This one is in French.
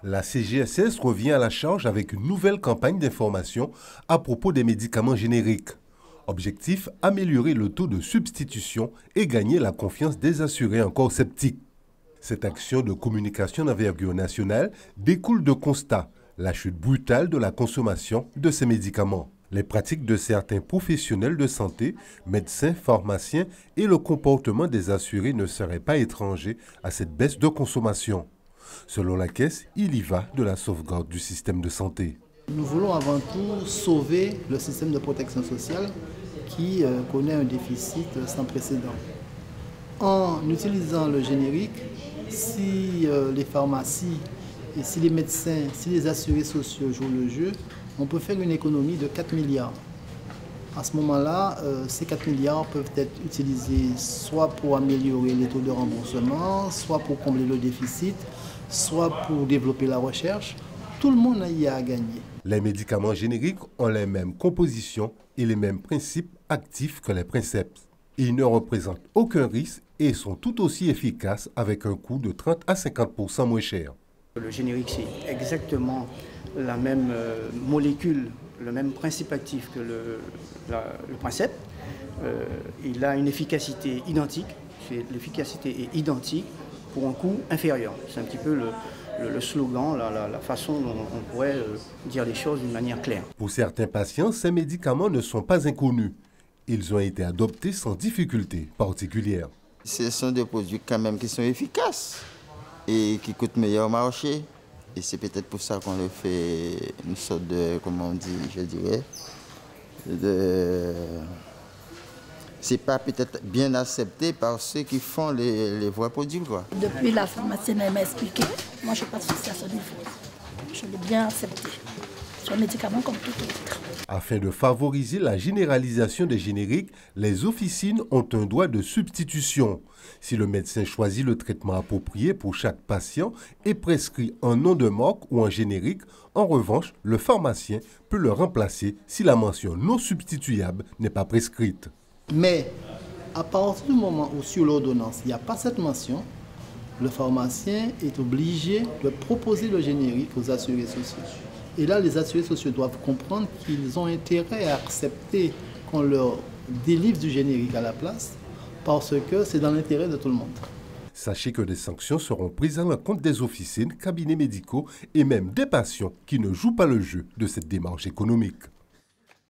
La CGSS revient à la charge avec une nouvelle campagne d'information à propos des médicaments génériques. Objectif, améliorer le taux de substitution et gagner la confiance des assurés encore sceptiques. Cette action de communication d'envergure nationale découle de constats, la chute brutale de la consommation de ces médicaments, les pratiques de certains professionnels de santé, médecins, pharmaciens et le comportement des assurés ne seraient pas étrangers à cette baisse de consommation. Selon la Caisse, il y va de la sauvegarde du système de santé. Nous voulons avant tout sauver le système de protection sociale qui connaît un déficit sans précédent. En utilisant le générique, si les pharmacies, et si les médecins, si les assurés sociaux jouent le jeu, on peut faire une économie de 4 milliards. À ce moment-là, ces 4 milliards peuvent être utilisés soit pour améliorer les taux de remboursement, soit pour combler le déficit, soit pour développer la recherche. Tout le monde y a à gagner. Les médicaments génériques ont les mêmes compositions et les mêmes principes actifs que les princeps. Ils ne représentent aucun risque et sont tout aussi efficaces avec un coût de 30 à 50% moins cher. Le générique, c'est exactement la même molécule, le même principe actif que le princeps. Il a une efficacité identique. L'efficacité est identique pour un coût inférieur. C'est un petit peu le slogan, la façon dont on pourrait dire les choses d'une manière claire. Pour certains patients, ces médicaments ne sont pas inconnus. Ils ont été adoptés sans difficulté particulière. Ce sont des produits quand même qui sont efficaces et qui coûtent meilleur marché. Et c'est peut-être pour ça qu'on le fait une sorte de, comment on dit, je dirais, c'est pas peut-être bien accepté par ceux qui font les vrais produits, quoi. Depuis la pharmacienne m'a expliqué, moi je n'ai pas de souci à ce niveau. Je l'ai bien accepté. C'est un médicament comme tout autre. Afin de favoriser la généralisation des génériques, les officines ont un droit de substitution. Si le médecin choisit le traitement approprié pour chaque patient et prescrit un nom de marque ou un générique, en revanche, le pharmacien peut le remplacer si la mention non substituable n'est pas prescrite. Mais à partir du moment où sur l'ordonnance, il n'y a pas cette mention, le pharmacien est obligé de proposer le générique aux assurés sociaux. Et là, les assurés sociaux doivent comprendre qu'ils ont intérêt à accepter qu'on leur délivre du générique à la place parce que c'est dans l'intérêt de tout le monde. Sachez que des sanctions seront prises à l'encontre des officines, cabinets médicaux et même des patients qui ne jouent pas le jeu de cette démarche économique.